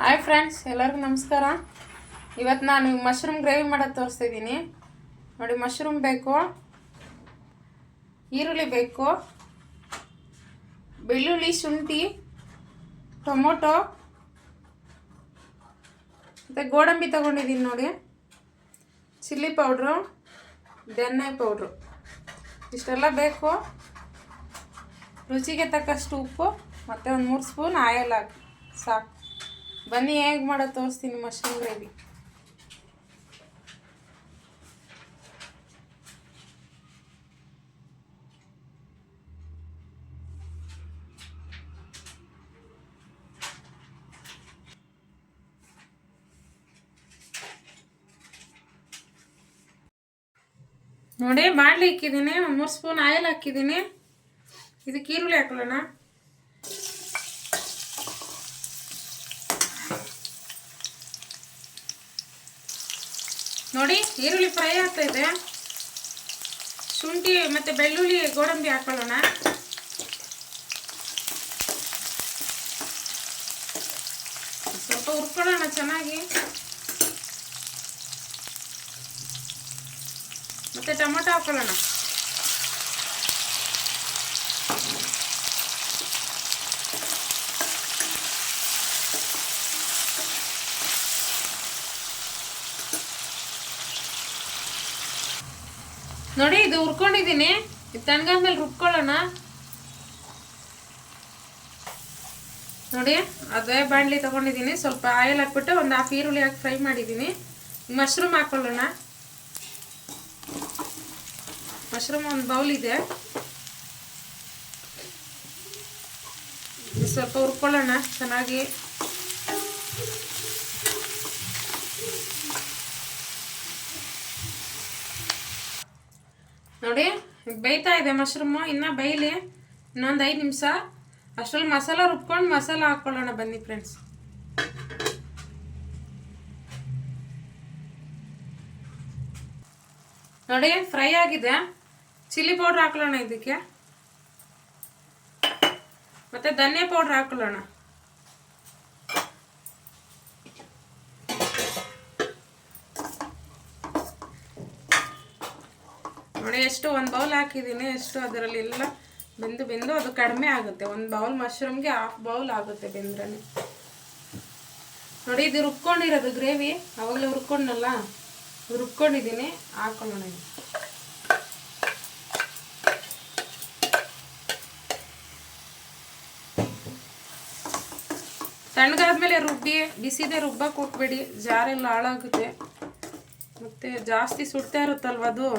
Hi friends, ಎಲ್ಲರಿಗೂ ನಮಸ್ಕಾರ. ಇವತ್ತು ನಾನು ಮಶ್ರೂಮ್ ಗ್ರೇವಿ ಮಾಡೋದು ತೋರಿಸ್ತಿದ್ದೀನಿ ನೋಡಿ. ಮಶ್ರೂಮ್ ಬೇಕು, ಈರುಳ್ಳಿ ಬೇಕು, ಬೆಳ್ಳುಳ್ಳಿ, ಶುಂಠಿ, ಟೊಮೊಟೊ ಮತ್ತು ಗೋಡಂಬಿ ತೊಗೊಂಡಿದ್ದೀನಿ ನೋಡಿ, ಚಿಲ್ಲಿ ಪೌಡ್ರು, ಧನ್ಯ ಪೌಡ್ರು, ಇಷ್ಟೆಲ್ಲ ಬೇಕು. ರುಚಿಗೆ ತಕ್ಕಷ್ಟು ಉಪ್ಪು ಮತ್ತು ಒಂದು 3 ಸ್ಪೂನ್ ಆಯಿಲ್ ಹಾಕಿ ಸಾಕು. ಬನ್ನಿ ಹೇಗೆ ಮಾಡೋದು ತೋರಿಸ್ತೀನಿ ಮಶ್ರೂಮ್ ಗ್ರೇವಿ. ನೋಡಿ, ಬಾಣಲಿ ಇಕ್ಕಿದ್ದೀನಿ, 3 ಸ್ಪೂನ್ ಆಯಿಲ್ ಹಾಕಿದ್ದೀನಿ. ಇದಕ್ಕೆ ಈರುಳ್ಳಿ ಹಾಕೊಳ್ಳೋಣ. ನೋಡಿ, ಈರುಳ್ಳಿ ಫ್ರೈ ಆಗ್ತಾ ಇದೆ. ಶುಂಠಿ ಮತ್ತು ಬೆಳ್ಳುಳ್ಳಿ, ಗೋಡಂಬಿ ಹಾಕೊಳ್ಳೋಣ. ಸ್ವಲ್ಪ ಹುರ್ಕೊಳ್ಳೋಣ ಚೆನ್ನಾಗಿ. ಮತ್ತು ಟೊಮೊಟೊ ಹಾಕೊಳ್ಳೋಣ. ನೋಡಿ, ಇದು ಹುರ್ಕೊಂಡಿದ್ದೀನಿ. ಇದು ತಣ್ಣಗಾದ್ಮೇಲೆ ರುಬ್ಕೊಳ್ಳೋಣ. ನೋಡಿ, ಅದೇ ಬಾಣಲಿ ತೊಗೊಂಡಿದ್ದೀನಿ. ಸ್ವಲ್ಪ ಆಯಿಲ್ ಹಾಕ್ಬಿಟ್ಟು ಒಂದು 1/2 ಈರುಳ್ಳಿ ಹಾಕಿ ಫ್ರೈ ಮಾಡಿದ್ದೀನಿ. ಮಶ್ರೂಮ್ ಹಾಕೊಳ್ಳೋಣ. ಮಶ್ರೂಮ್ ಒಂದು ಬೌಲ್ ಇದೆ, ಸ್ವಲ್ಪ ಹುರ್ಕೊಳ್ಳೋಣ ಚೆನ್ನಾಗಿ. ನೋಡಿ, ಬೇಯ್ತಾ ಇದೆ ಮಶ್ರೂಮು. ಇನ್ನು ಬೇಯಲಿ, ಇನ್ನೊಂದು 5 ನಿಮಿಷ. ಅಷ್ಟರಲ್ಲಿ ಮಸಾಲ ರುಬ್ಕೊಂಡು ಮಸಾಲ ಹಾಕ್ಕೊಳ್ಳೋಣ. ಬನ್ನಿ ಫ್ರೆಂಡ್ಸ್. ನೋಡಿ, ಫ್ರೈ ಆಗಿದೆ. ಚಿಲ್ಲಿ ಪೌಡ್ರ್ ಹಾಕೊಳ್ಳೋಣ ಇದಕ್ಕೆ, ಮತ್ತು ಧನ್ಯ ಪೌಡ್ರ್ ಹಾಕೊಳ್ಳೋಣ. ನೋಡಿ, ಎಷ್ಟು ಒಂದು ಬೌಲ್ ಹಾಕಿದ್ದೀನಿ. ಎಷ್ಟು ಅದರಲ್ಲಿ ಎಲ್ಲ ಬೆಂದು ಅದು ಕಡಿಮೆ ಆಗುತ್ತೆ. ಒಂದು ಬೌಲ್ ಮಶ್ರೂಮ್ಗೆ 1/2 ಬೌಲ್ ಆಗುತ್ತೆ ಬೆಂದ್ರೆ. ನೋಡಿ, ಇದು ರುಬ್ಕೊಂಡಿರೋದು ಗ್ರೇವಿ, ಅವಾಗಲೇ ಹುರ್ಕೊಂಡಲ್ಲ, ರುಬ್ಕೊಂಡಿದ್ದೀನಿ. ಹಾಕೊಳ್ಳೋಣ. ತಣ್ಣಗಾದ್ಮೇಲೆ ರುಬ್ಬಿ, ಬಿಸಿದೆ ರುಬ್ಬಕ್ಕೆ ಹೋಗ್ಬೇಡಿ, ಜಾರೆಲ್ಲ ಹಾಳಾಗುತ್ತೆ. ಮತ್ತು ಜಾಸ್ತಿ ಸುಡ್ತಾ ಇರುತ್ತಲ್ವ ಅದು.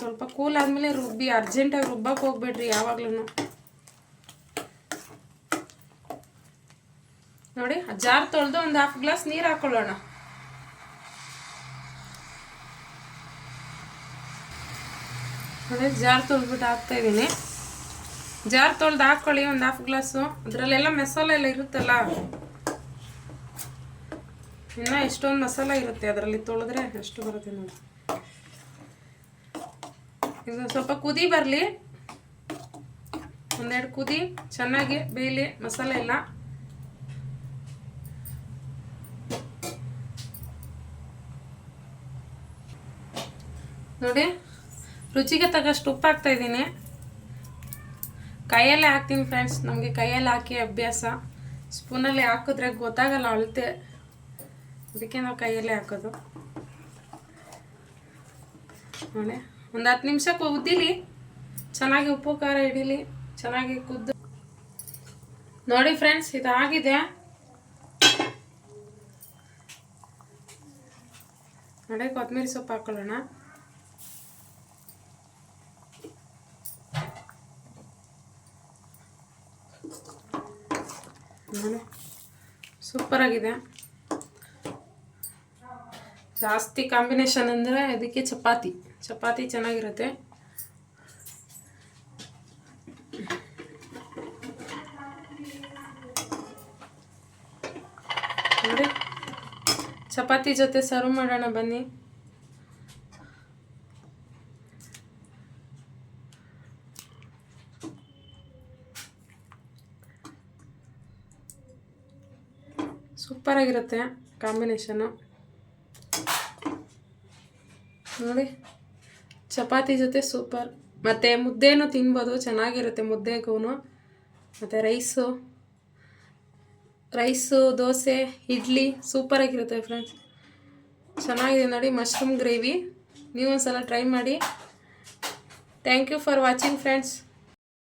ಸ್ವಲ್ಪ ಕೂಲ್ ಆದಮೇಲೆ ರುಬ್ಬಿ, ಅರ್ಜೆಂಟಾಗಿ ರುಬ್ಬಕ್ಕೆ ಹೋಗ್ಬೇಡ್ರಿ ಯಾವಾಗ್ಲೂ. ನೋಡಿ, ಜಾರ್ ತೊಳೆದು ಒಂದು 1/2 ಗ್ಲಾಸ್ ನೀರು ಹಾಕೊಳ್ಳೋಣ. ನೋಡಿ, ಜಾರ್ ತೊಳೆದ್ಬಿಟ್ಟು ಹಾಕ್ತಾ ಇದ್ದೀನಿ. ಜಾರ್ ತೊಳೆದು ಹಾಕ್ಕೊಳ್ಳಿ ಒಂದು 1/2 ಗ್ಲಾಸು. ಅದರಲ್ಲೆಲ್ಲ ಮಸಾಲೆ ಎಲ್ಲ ಇರುತ್ತಲ್ಲ, ಇನ್ನೂ ಎಷ್ಟೊಂದು ಮಸಾಲ ಇರುತ್ತೆ ಅದರಲ್ಲಿ. ತೊಳೆದ್ರೆ ಎಷ್ಟು ಬರುತ್ತೆ ನೋಡಿ. ಇದು ಸ್ವಲ್ಪ ಕುದಿ ಬರಲಿ, 1-2 ಕುದಿ ಚೆನ್ನಾಗಿ ಬೇಯಲಿ ಮಸಾಲೆ ಎಲ್ಲ. ನೋಡಿ, ರುಚಿಗೆ ತಕ್ಕಷ್ಟು ಉಪ್ಪು ಹಾಕ್ತಾ ಇದ್ದೀನಿ. ಕೈಯಲ್ಲೇ ಹಾಕ್ತೀನಿ ಫ್ರೆಂಡ್ಸ್, ನಮಗೆ ಕೈಯಲ್ಲಿ ಹಾಕಿ ಅಭ್ಯಾಸ. ಸ್ಪೂನಲ್ಲಿ ಹಾಕಿದ್ರೆ ಗೊತ್ತಾಗಲ್ಲ ಅಳತೆ, ಅದಕ್ಕೆ ನಾವು ಕೈಯಲ್ಲೇ ಹಾಕೋದು. ನೋಡಿ, ಒಂದು 10 ನಿಮಿಷ ಕುದ್ದಿಲಿ, ಚೆನ್ನಾಗಿ ಉಪ್ಪು ಖಾರ ಹಿಡೀಲಿ, ಚೆನ್ನಾಗಿ ಕುದ್ದು. ನೋಡಿ ಫ್ರೆಂಡ್ಸ್, ಇದಾಗಿದೆ. ನೋಡಿ, ಕೊತ್ತಂಬರಿ ಸೊಪ್ಪು ಹಾಕೊಳ್ಳೋಣ. ನೋಡಿ, ಸೂಪರಾಗಿದೆ. ಜಾಸ್ತಿ ಕಾಂಬಿನೇಷನ್ ಅಂದರೆ ಅದಕ್ಕೆ ಚಪಾತಿ ಚೆನ್ನಾಗಿರುತ್ತೆ. ನೋಡಿ, ಚಪಾತಿ ಜೊತೆ ಸರ್ವ್ ಮಾಡೋಣ ಬನ್ನಿ. ಸೂಪರಾಗಿರುತ್ತೆ ಕಾಂಬಿನೇಷನ್ನು ನೋಡಿ. ಚಪಾತಿ ಜೊತೆ ಸೂಪರ್. ಮತ್ತು ಮುದ್ದೆನೂ ತಿನ್ಬೋದು, ಚೆನ್ನಾಗಿರುತ್ತೆ ಮುದ್ದೆಗೂ. ಮತ್ತು ರೈಸು ದೋಸೆ ಇಡ್ಲಿ ಸೂಪರಾಗಿರುತ್ತೆ ಫ್ರೆಂಡ್ಸ್. ಚೆನ್ನಾಗಿದೆ ನೋಡಿ ಮಶ್ರೂಮ್ ಗ್ರೇವಿ. ನೀವು ಒಂದ್ಸಲ ಟ್ರೈ ಮಾಡಿ. Thank you for watching friends.